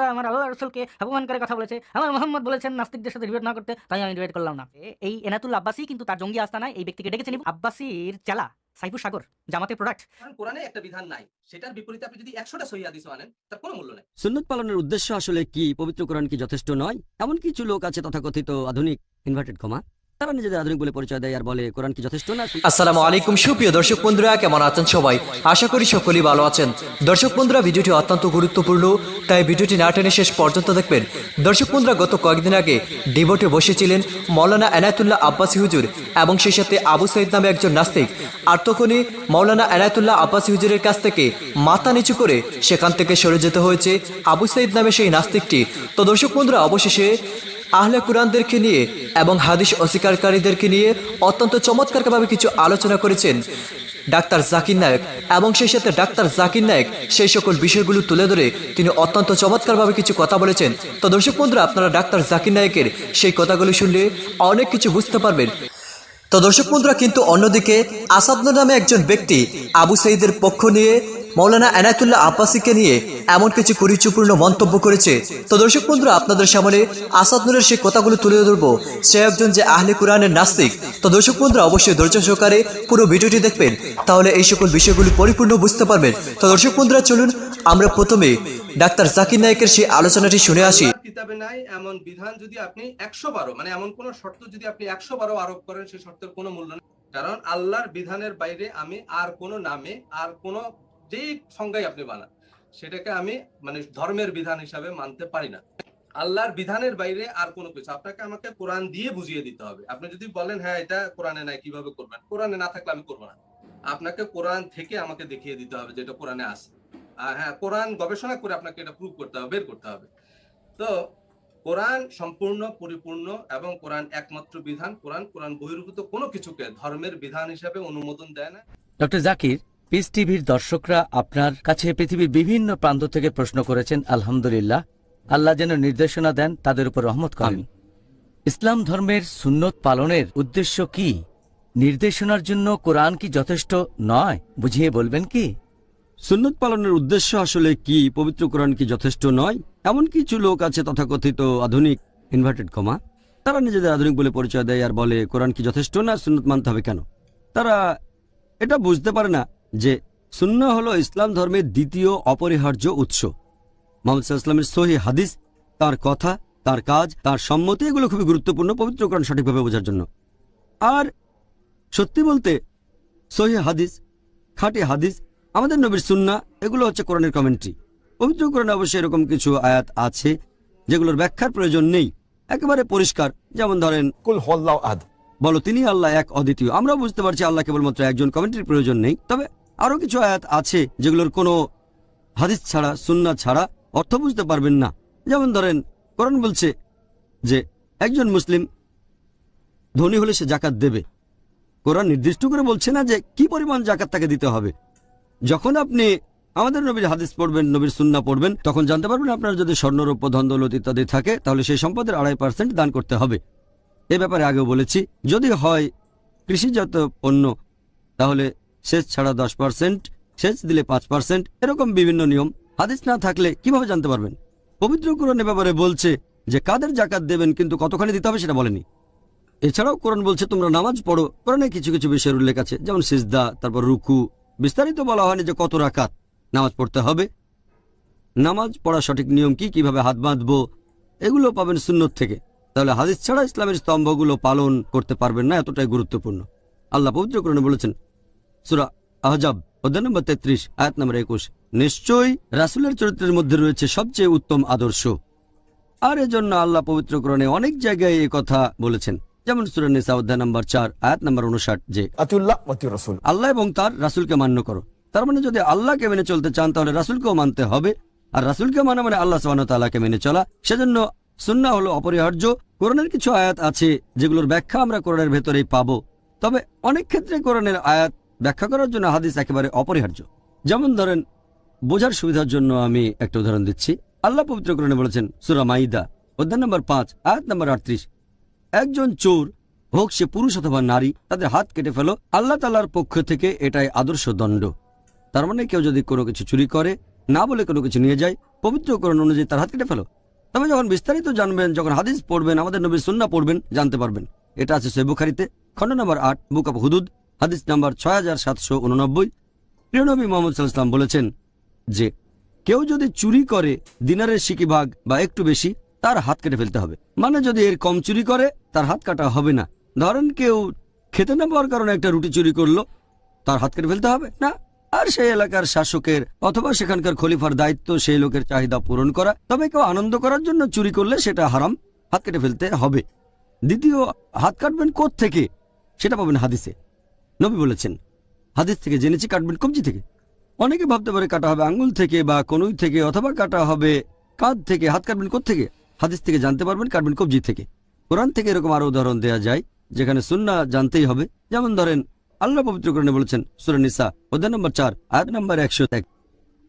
ওরা আমার আল্লাহ রসুলকে অপমান করে কথা বলেছে, আমার মোহাম্মদ বলেছেন নাস্তিকদের সাথে ডিবেট না করতে, তাই আমি ডিবেট করলাম না। এই এনাতুল আব্বাসী কিন্তু তার জঙ্গি আস্তানায় এই ব্যক্তিকে ডেকেছেন। আব্বাসীর চালা সাইফুর সাগর জামাতের প্রোডাক্ট। কারণ কোরআনে একটা বিধান নাই, সেটার বিপরীতে আপনি যদি 100টা সহিহ হাদিস আনেন তার কোনো মূল্য নেই। সুন্নত পালনের উদ্দেশ্য আসলে কি? পবিত্র কোরআন কি যথেষ্ট নয়? এমন কিছু লোক আছে তথাকথিত আধুনিক ইনভার্টেড কমা, তারা নিজেদের আধুনিক বলে পরিচয় দেয় আর বলে কোরআন কি যথেষ্ট না। আসসালামু আলাইকুম সুপ্রিয় দর্শক বন্ধুরা, কেমন আছেন সবাই? আশা করি সকলেই ভালো আছেন। দর্শক বন্ধুরা, ভিডিওটি অত্যন্ত গুরুত্বপূর্ণ, তাই ভিডিওটি না টেনে শেষ পর্যন্ত দেখবেন। দর্শক বন্ধুরা, গত কয়েকদিন আগে ডিবেটে বসেছিলেন মৌলানা এনায়েতুল্লাহ আব্বাসী হুজুর এবং সেই সাথে আবু সাইদ নামে একজন নাস্তিক। আর তখনই মৌলানা এনায়েতুল্লাহ আব্বাসী হুজুরের কাছ থেকে মাথা নিচু করে সেখান থেকে সরে যেতে হয়েছে আবু সাইদ নামে সেই নাস্তিকটি। তো দর্শক বন্ধুরা, অবশেষে আহলে কুরআনদেরকে নিয়ে এবং হাদিস অস্বীকারীদেরকে নিয়ে অত্যন্ত চমৎকারভাবে কিছু আলোচনা করেছেন ডাক্তার জাকির নায়েক, এবং সেই সাথে ডাক্তার জাকির নায়েক সেই সকল বিষয়গুলো তুলে ধরে তিনি অত্যন্ত চমৎকারভাবে কিছু কথা বলেছেন। তো দর্শক বন্ধুরা, আপনারা ডাক্তার জাকির নায়েকের সেই কথাগুলো শুনলে অনেক কিছু বুঝতে পারবেন। তো দর্শক বন্ধুরা, কিন্তু অন্যদিকে আসাদ নূর নামে একজন ব্যক্তি আবু সাইদের পক্ষ নিয়ে মৌলানা এনায়েতুল্লাহ আব্বাসীকে নিয়ে এমন কিছু কুরুচিপূর্ণ মন্তব্য করেছে। তো দর্শক বন্ধুরা, আপনাদের সামনে আসাদ নূরের সেই কথাগুলো তুলে ধরবো। সে একজন যে আহলে কুরআনের নাস্তিক। তো দর্শক বন্ধুরা, অবশ্যই ধৈর্য সহকারে পুরো ভিডিওটি দেখবেন, তাহলে এই সকল বিষয়গুলি পরিপূর্ণ বুঝতে পারবেন। তো দর্শক বন্ধুরা, চলুন আমরা প্রথমে ডাক্তার জাকির নায়েকের সেই আলোচনাটি শুনে আসি। কিতাবে নাই এমন বিধান যদি আপনি 112 মানে এমন কোন শর্ত যদি আপনি 112 আরোপ করেন, সেই শর্তের কোনো মূল্য নেই। কারণ আল্লাহর বিধানের বাইরে আমি আর কোন নামে আর কোন যে সংজ্ঞাই আপনি বানান, সেটাকে আমি মানে ধর্মের বিধান হিসাবে মানতে পারি না। আল্লাহর বিধানের বাইরে আর কোনো কিছু আপনাকে আমাকে কোরআন দিয়ে বুঝিয়ে দিতে হবে। আপনি যদি বলেন হ্যাঁ এটা কোরআনে নাই, কিভাবে করবেন? কোরআনে না থাকলে আমি করবো না। আপনাকে কোরআন থেকে আমাকে দেখিয়ে দিতে হবে যেটা কোরআনে আছে। হ্যাঁ, কোরআন গবেষণা করে আপনাকে এটা প্রুভ করতে হবে, বের করতে হবে। তো কোরআন সম্পূর্ণ পরিপূর্ণ এবং কোরআন একমাত্র বিধান। কোরআন বহির্ভূত কোনো কিছুকে ধর্মের বিধান হিসাবে অনুমোদন দেয় না। ডক্টর জাকির, পিস টিভির দর্শকরা আপনার কাছে পৃথিবীর বিভিন্ন প্রান্ত থেকে প্রশ্ন করেছেন। আলহামদুলিল্লাহ, আল্লাহ যেন নির্দেশনা দেন, তাদের উপর রহমত করেন। ইসলাম ধর্মের সুন্নত পালনের উদ্দেশ্য কি? নির্দেশনার জন্য কোরআন কি যথেষ্ট নয়? বুঝিয়ে বলবেন কি? সুন্নত পালনের উদ্দেশ্য আসলে কি? পবিত্র কোরআন কি যথেষ্ট নয়? এমন কিছু লোক আছে তথাকথিত আধুনিক ইনভার্টেড কমা, তারা নিজেদের আধুনিক বলে পরিচয় দেয় আর বলে কোরআন কি যথেষ্ট না, সুন্নত মানতে হবে কেন? তারা এটা বুঝতে পারে না যে সুন্নাহ হলো ইসলাম ধর্মের দ্বিতীয় অপরিহার্য উৎস। মুহাম্মদ সাল্লাল্লাহু আলাইহি ওয়াসাল্লামের সহিহ হাদিস, তার কথা, তার কাজ, তার সম্মতি, এগুলো খুবই গুরুত্বপূর্ণ পবিত্র কোরআন সঠিকভাবে বোঝার জন্য। আর সত্যি বলতে সহিহ হাদিস, খাঁটি হাদিস, আমাদের নবীর সুন্নাহ, এগুলো হচ্ছে কোরআনের কমেন্ট্রি। পবিত্র কোরআনে অবশ্যই এরকম কিছু আয়াত আছে যেগুলোর ব্যাখ্যার প্রয়োজন নেই, একেবারে পরিষ্কার। যেমন ধরেন কুল হুয়াল্লাহু আহাদ, বলো তিনি আল্লাহ এক অদ্বিতীয়। আমরা বুঝতে পারছি আল্লাহ কেবলমাত্র একজন, কমেন্ট্রির প্রয়োজন নেই। তবে আরও কিছু আয়াত আছে যেগুলোর কোনো হাদিস ছাড়া, সুন্নাহ ছাড়া অর্থ বুঝতে পারবেন না। যেমন ধরেন কোরআন বলছে যে একজন মুসলিম ধনী হলে সে জাকাত দেবে। কোরআন নির্দিষ্ট করে বলছে না যে কি পরিমাণ জাকাত তাকে দিতে হবে। যখন আপনি আমাদের নবীর হাদিস পড়বেন, নবীর সুন্নাহ পড়বেন, তখন জানতে পারবেন আপনার যদি স্বর্ণরৌপ্য, ধন দৌলত ইত্যাদি থাকে, তাহলে সেই সম্পদের 2.5% দান করতে হবে। এ ব্যাপারে আগেও বলেছি, যদি হয় কৃষিজাত পণ্য তাহলে সেচ ছাড়া 10%, সেচ দিলে 5%, এরকম বিভিন্ন নিয়ম। হাদিস না থাকলে কিভাবে জানতে পারবেন? পবিত্র কোরআনের ব্যাপারে বলছে যে কাদের জাকাত দেবেন, কিন্তু কতখানি দিতে হবে সেটা বলেনি। এছাড়াও কোরআন বলছে তোমরা নামাজ পড়ো। কোরআনে কিছু কিছু বিষয়ের উল্লেখ আছে, যেমন সিজদা, তারপর রুকু। বিস্তারিত বলা হয়নি যে কত রাকাত নামাজ পড়তে হবে। নামাজ পড়া সঠিক নিয়ম কি, কিভাবে হাত বাঁধবো, এগুলো পাবেন সুন্নত থেকে। তাহলে হাদিস ছাড়া ইসলামের স্তম্ভগুলো পালন করতে পারবেন না, এতটাই গুরুত্বপূর্ণ। আল্লাহ পবিত্র কোরআনে বলেছেন, সূরা আহজাব অধ্যায় নম্বর 33 আয়াত নম্বর 21, নিশ্চয়ই রাসূলের চরিত্রের মধ্যে রয়েছে সবচেয়ে উত্তম আদর্শ। আর এজন্য আল্লাহ পবিত্র কোরআনে অনেক জায়গায় এই কথা বলেছেন। যেমন সূরা নিসা অধ্যায় নম্বর 4 আয়াত নম্বর 59, যে আতিউল্লাহ ওয়া আতিউর রাসূল, আল্লাহ এবং তার রাসূলকে মান্য করো। তার মানে যদি আল্লাহকে মেনে চলতে চান তাহলে রাসূলকেও মানতে হবে, আর রাসূলকে মানা মানে আল্লাহ সুবহানাহু ওয়া তাআলাকে মেনে চলা। সেজন্য সুন্নাহ হলো অপরিহার্য। কোরআনের কিছু আয়াত আছে যেগুলোর ব্যাখ্যা আমরা কোরআনের ভেতরেই পাবো, তবে অনেক ক্ষেত্রে কোরআনের আয়াত ব্যাখ্যা করার জন্য হাদিস একেবারে অপরিহার্য। যেমন ধরেন বোঝার সুবিধার জন্য আমি একটা উদাহরণ দিচ্ছি। আল্লাহ পবিত্র কোরআনে বলেছেন সূরা মাইদা অধ্যায় নম্বর 5 আয়াত নম্বর 38, একজন চোর হোক সে পুরুষ অথবা নারী, তাদের হাত কেটে ফেলো, আল্লাহ তাআলার পক্ষ থেকে এটাই আদর্শ দণ্ড। তার মানে কেউ যদি কোনো কিছু চুরি করে, না বলে কোনো কিছু নিয়ে যায়, পবিত্রকরণ অনুযায়ী তার হাত কেটে ফেলো। তবে যখন বিস্তারিত জানবেন, যখন হাদিস পড়বেন, আমাদের নবীর সুন্নাহ পড়বেন, জানতে পারবেন। এটা আছে সহিহ বুখারীতে খণ্ড নম্বর 8 বুক অফ হুদুদ হাদিস নাম্বার 6789। প্রিয় নবী মুহাম্মদ সাল্লাল্লাহু আলাইহি ওয়াসাল্লাম বলেছেন যে কেউ যদি চুরি করে দিনারের সিকিভাগ বা একটু বেশি, তার হাত কেটে ফেলতে হবে। মানে যদি এর কম চুরি করে তার হাত কাটা হবে না। ধরেন কেউ খেতে না পাওয়ার কারণে একটা রুটি চুরি করলো, তার হাত কেটে ফেলতে হবে না। আর সেই এলাকার শাসকের অথবা সেখানকার খলিফার দায়িত্ব সেই লোকের চাহিদা পূরণ করা। তবে কেউ আনন্দ করার জন্য চুরি করলে সেটা হারাম, হাত কেটে ফেলতে হবে। দ্বিতীয়, হাত কাটবেন থেকে সেটা পাবেন হাদিসে। নবী বলেছেন, হাদিস থেকে জেনেছি কাটবেন কবজি থেকে। অনেকে ভাবতে পারে কাটা হবে আঙ্গুল থেকে বা কনুই থেকে, অথবা কাটা হবে কাঁধ থেকে। হাত কাটবেন থেকে? হাদিস থেকে জানতে পারবেন কাটবেন কবজি থেকে। কোরআন থেকে এরকম আরো উদাহরণ দেওয়া যায় যেখানে সুন্নাহ জানতেই হবে। যেমন ধরেন আল্লাহ পবিত্র কোরআনে বলেছেন সূরা নিসা অধ্যায় নম্বর 4 আয়াত নম্বর 101,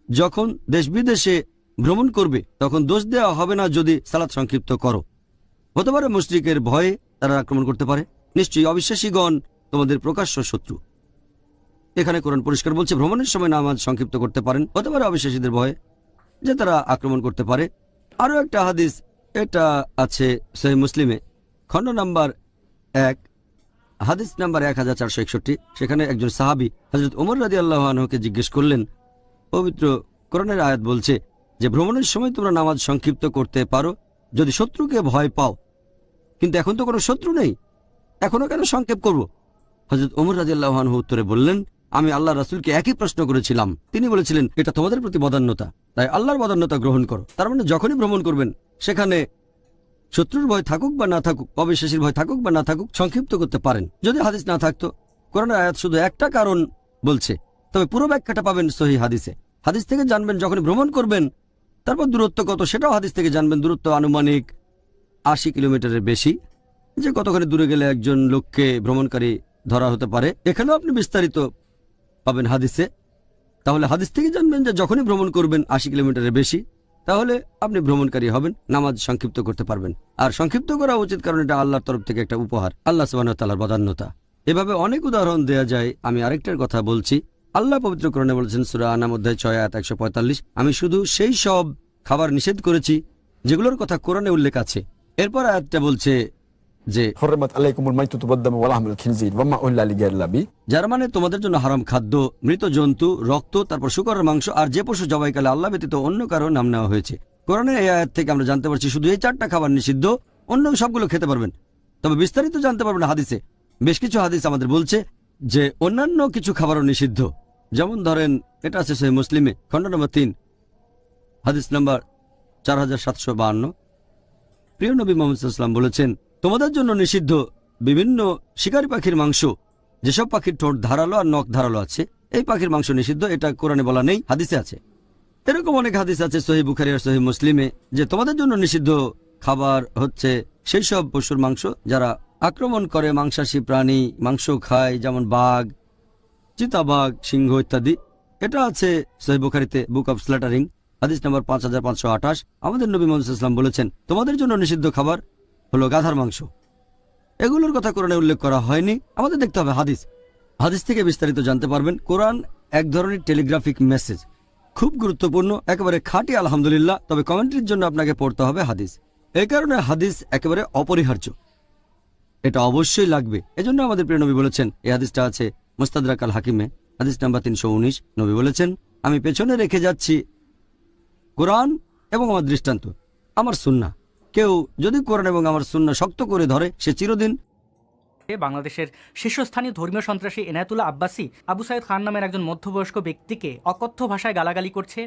যখন দেশ বিদেশে ভ্রমণ করবে তখন দোষ দেওয়া হবে না যদি সালাত সংক্ষিপ্ত করো। হতে পারে মুশরিকের ভয়ে তারা আক্রমণ করতে পারে, নিশ্চয়ই অবিশ্বাসীগণ তোমাদের প্রকাশ্য শত্রু। এখানে কোরআন পরিষ্কার বলছে ভ্রমণের সময় নামাজ সংক্ষিপ্ত করতে পারেন। হতে পারে অবিশ্বাসীদের ভয়ে যে তারা আক্রমণ করতে পারে। আরও একটা হাদিস, এটা আছে সহিহ মুসলিমে খণ্ড নাম্বার 1 হাদিস নাম্বার 1461। সেখানে একজন সাহাবী হযরত ওমর রাদিয়াল্লাহু আনহুকে জিজ্ঞেস করলেন, পবিত্র কোরআনের আয়াত বলছে যে ভ্রমণের সময় তোমরা নামাজ সংক্ষিপ্ত করতে পারো যদি শত্রুকে ভয় পাও, কিন্তু এখন তো কোনো শত্রু নেই, এখনো কেন সংক্ষেপ করব? হযরত ওমর রাদিয়াল্লাহু আনহু উত্তরে বললেন, আমি আল্লাহ রাসূলকে একই প্রশ্ন করেছিলাম। তিনি বলেছিলেন, এটা তোমাদের প্রতি বদান্যতা, তাই আল্লাহর বদান্যতা গ্রহণ করো। তার মানে যখনই ভ্রমণ করবেন সেখানে শত্রুর ভয় থাকুক বা না থাকুক, অবিশ্বাসীর ভয় থাকুক বা না থাকুক, সংক্ষিপ্ত করতে পারেন। যদি হাদিস না থাকতো, কোরআনের আয়াত শুধু একটা কারণ বলছে, তবে পুরো ব্যাখ্যাটা পাবেন সহিহ হাদিসে। হাদিস থেকে জানবেন যখনই ভ্রমণ করবেন। তারপর দূরত্ব কত সেটাও হাদিস থেকে জানবেন। দূরত্ব আনুমানিক 80 কিলোমিটারের বেশি, যে কতখানি দূরে গেলে একজন লোককে ভ্রমণকারী ধরা হতে পারে, এখানেও আপনি বিস্তারিত পাবেন হাদিসে। তাহলে হাদিস থেকে জানবেন যে যখনই ভ্রমণ করবেন 80 কিলোমিটারের বেশি, তাহলে আপনি ভ্রমণকারী হবেন, নামাজ সংক্ষিপ্ত করতে পারবেন। আর সংক্ষিপ্ত করা উচিত, কারণ এটা আল্লাহর তরফ থেকে একটা উপহার, আল্লাহ সুবহানাহু ওয়া তাআলার বদান্যতা। এভাবে অনেক উদাহরণ দেয়া যায়। আমি আরেকটার কথা বলছি। আল্লাহ পবিত্র কোরআনে বলেছেন সূরা আনাম অধ্যায় 6 আয়াত 145, আমি শুধু সেই সব খাবার নিষেধ করেছি যেগুলোর কথা কোরআনে উল্লেখ আছে। এরপর আয়াতটা বলছে যে حرمت عليكم الميتة والدم ولحم الخنزير وما أهل لغير الله به। যার মানে তোমাদের জন্য হারাম খাদ্য, মৃত জন্তু, রক্ত, তারপর শূকরের মাংস, আর যে পশু জবাইকালে আল্লাহ ব্যতীত অন্য কারো নাম নেওয়া হয়েছে। কোরআনের এই আয়াত থেকে আমরা জানতে পারছি শুধু এই 4টা খাবার নিষিদ্ধ, অন্য সবগুলো খেতে পারবেন। তবে বিস্তারিত জানতে পারবেন হাদিসে। বেশ কিছু হাদিস আমাদের বলছে যে অন্যান্য কিছু খাবারও নিষিদ্ধ। যেমন ধরেন এটা আছে সহিহ মুসলিমে খণ্ড নম্বর 3 হাদিস নাম্বার 4752। প্রিয় নবী মুহাম্মদ সাল্লাল্লাহু আলাইহি ওয়াসাল্লাম বলেছেন, তোমাদের জন্য নিষিদ্ধ বিভিন্ন শিকারী পাখির মাংস, যেসব পাখির ঠোঁট ধারালো আর নখ ধারালো আছে, এই পাখির মাংস নিষিদ্ধ। এটা কোরআনে বলা নেই, হাদিসে আছে। এরকম অনেক হাদিস আছে সহিহ বুখারী আর সহিহ মুসলিমে যে তোমাদের জন্য নিষিদ্ধ খাবার হচ্ছে সেই সব পশুর মাংস যারা আক্রমণ করে মাংসাশী প্রাণী, মাংস খায়, যেমন বাঘ, চিতাবাঘ, সিংহ ইত্যাদি। এটা আছে সহিহ বুখারীতে বুক অফ স্ল্যাটারিং হাদিস নাম্বার 5528। আমাদের নবী মুহাম্মদ সাল্লাল্লাহু আলাইহি ওয়াসাল্লাম বলেছেন, তোমাদের জন্য নিষিদ্ধ খাবার হলো গাধার মাংস। এগুলোর কথা কোরআনে উল্লেখ করা হয়নি, আমাদের দেখতে হবে হাদিস। হাদিস থেকে বিস্তারিত জানতে পারবেন। কোরআন এক ধরনের টেলিগ্রাফিক মেসেজ, খুব গুরুত্বপূর্ণ, একেবারে খাঁটি আলহামদুলিল্লাহ। তবে কমেন্ট্রির জন্য আপনাকে পড়তে হবে হাদিস। এই কারণে হাদিস একেবারে অপরিহার্য, এটা অবশ্যই লাগবে। এজন্য আমাদের প্রিয় নবী বলেছেন, এই হাদিসটা আছে মুস্তাদরাক আল হাকিমে হাদিস নাম্বার 319। নবী বলেছেন, আমি পেছনে রেখে যাচ্ছি কোরআন এবং আমার দৃষ্টান্ত, আমার সুন্নাহ। কেউ যদি কোরআন এবং আমার সুন্নাহ শক্ত করে ধরে, সে চিরদিন। বাংলাদেশের শীর্ষস্থানীয় ধর্মীয় সন্ত্রাসী এনায়েতুল্লাহ আব্বাসী আবু সাইদ খান নামের একজন মধ্যবয়স্ক ব্যক্তিকে অকথ্য ভাষায় গালাগালি করছে,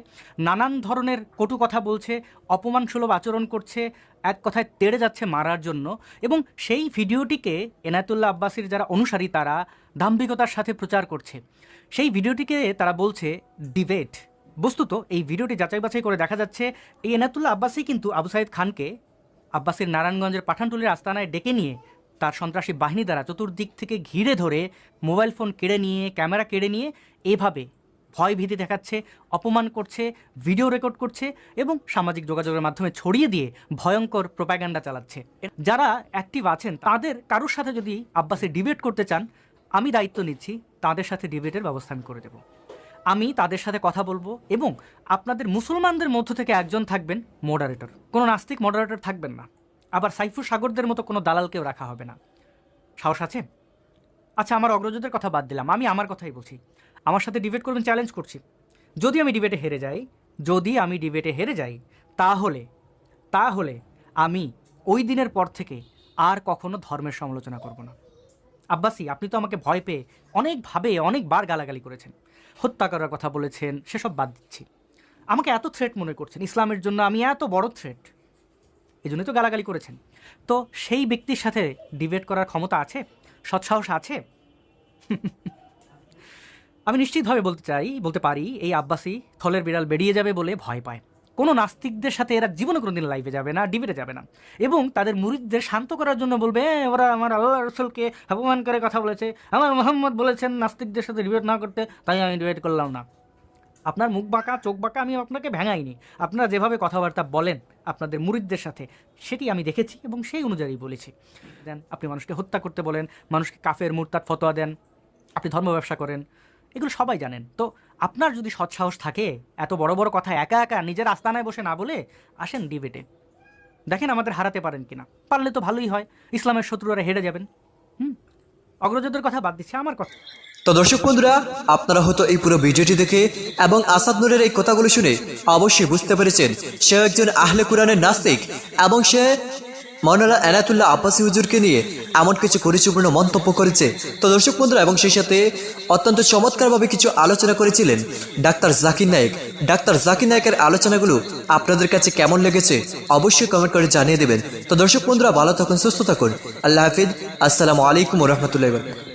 নানান ধরনের কটু কথা বলছে, অপমানসুলভ আচরণ করছে, এক কথায় তেড়ে যাচ্ছে মারার জন্য। এবং সেই ভিডিওটিকে এনায়েতুল্লাহ আব্বাসীর যারা অনুসারী তারা দাম্ভিকতার সাথে প্রচার করছে। সেই ভিডিওটিকে তারা বলছে ডিবেট। বস্তুত এই ভিডিওটি যাচাই বাছাই করে দেখা যাচ্ছে এই এনায়েতুল্লাহ আব্বাসী কিন্তু আবু সাইদ খানকে আব্বাসীর নারায়ণগঞ্জের পাঠানটুলির আস্তানায় ডেকে নিয়ে তার সন্ত্রাসী বাহিনী দ্বারা চতুর্দিক থেকে ঘিরে ধরে মোবাইল ফোন কেড়ে নিয়ে, ক্যামেরা কেড়ে নিয়ে এভাবে ভয়ভীতি দেখাচ্ছে, অপমান করছে, ভিডিও রেকর্ড করছে এবং সামাজিক যোগাযোগের মাধ্যমে ছড়িয়ে দিয়ে ভয়ঙ্কর প্রোপাগান্ডা চালাচ্ছে। যারা অ্যাক্টিভ আছেন তাদের কারোর সাথে যদি আব্বাসী ডিবেট করতে চান, আমি দায়িত্ব নিচ্ছি, তাদের সাথে ডিবেটের ব্যবস্থা আমি করে দেব। আমি তাদের সাথে কথা বলবো এবং আপনাদের মুসলমানদের মধ্য থেকে একজন থাকবেন মডারেটর, কোনো নাস্তিক মডারেটর থাকবেন না। আবার সাইফুর সাগরদের মতো কোনো দালালকেও রাখা হবে না। সাহস আছে? আচ্ছা, আমার অগ্রজদের কথা বাদ দিলাম, আমি আমার কথাই বলছি। আমার সাথে ডিবেট করবেন, চ্যালেঞ্জ করছি। যদি আমি ডিবেটে হেরে যাই তাহলে আমি ওই দিনের পর থেকে আর কখনো ধর্মের সমালোচনা করব না। আব্বাসি, আপনি তো আমাকে ভয় পেয়ে অনেকবার গালাগালি করেছেন, হত্যা করার কথা বলেছেন, সেসব বাদ দিচ্ছি। আমাকে এত থ্রেট মনে করছেন, ইসলামের জন্য আমি এত বড় থ্রেট, এই জন্যই তো গালাগালি করেছেন। তো সেই ব্যক্তির সাথে ডিবেট করার ক্ষমতা আছে, সৎসাহস আছে? আমি নিশ্চিতভাবে বলতে পারি এই আব্বাসি থলের বিড়াল বেরিয়ে যাবে বলে ভয় পায়। কোনো নাস্তিকদের সাথে এরা জীবনে কোনোদিন লাইভে যাবে না, ডিবেটে যাবে না, এবং তাদের মুরিদদের শান্ত করার জন্য বলবে ওরা আমার আল্লাহ রসুলকে অপমান করে কথা বলেছে, আমার মোহাম্মদ বলেছেন নাস্তিকদের সাথে ডিবেট না করতে, তাই আমি ডিবেট করলাম না। আপনার মুখ বাঁকা, চোখ বাঁকা আমি আপনাকে ভেঙাইনি। আপনারা যেভাবে কথাবার্তা বলেন আপনাদের মুরিদদের সাথে, সেটি আমি দেখেছি এবং সেই অনুযায়ী বলেছি। দেন আপনি মানুষকে হত্যা করতে বলেন, মানুষকে কাফের মুরতাদ ফতোয়া দেন, আপনি ধর্ম ব্যবসা করেন, এগুলো সবাই জানেন। তো আপনার যদি সৎসাহস থাকে, এত বড় বড় কথা একা একা নিজের আস্তানায় বসে না বলে আসেন ডিবেটে, দেখেন আমাদের হারাতে পারেন কিনা। পারলে তো ভালোই হয়, ইসলামের শত্রুরা হেরে যাবেন। অগ্রজদের কথা বাদ দিচ্ছে, আমার কথা। তো দর্শক বন্ধুরা, আপনারা হয়তো এই পুরো ভিডিওটি দেখে এবং আসাদ নূরের এই কথাগুলো শুনে অবশ্যই বুঝতে পেরেছেন সে একজন আহলে কুরআনের নাস্তিক এবং সে মাওলানা এনায়েতুল্লাহ আব্বাসী হুজুরকে নিয়ে এমন কিছু পরিচূর্ণ মন্তব্য করেছে। তো দর্শক বন্ধুরা, এবং সেই সাথে অত্যন্ত চমৎকারভাবে কিছু আলোচনা করেছিলেন ডাক্তার জাকির নায়েক। ডাক্তার জাকির নায়েকের আলোচনাগুলো আপনাদের কাছে কেমন লেগেছে অবশ্যই কমেন্ট করে জানিয়ে দেবেন। তো দর্শক বন্ধুরা, ভালো থাকুন, সুস্থ থাকুন। আল্লাহ হাফিজ। আসসালামু আলাইকুম ওয়া রাহমাতুল্লাহি ওয়া বারাকাতুহু।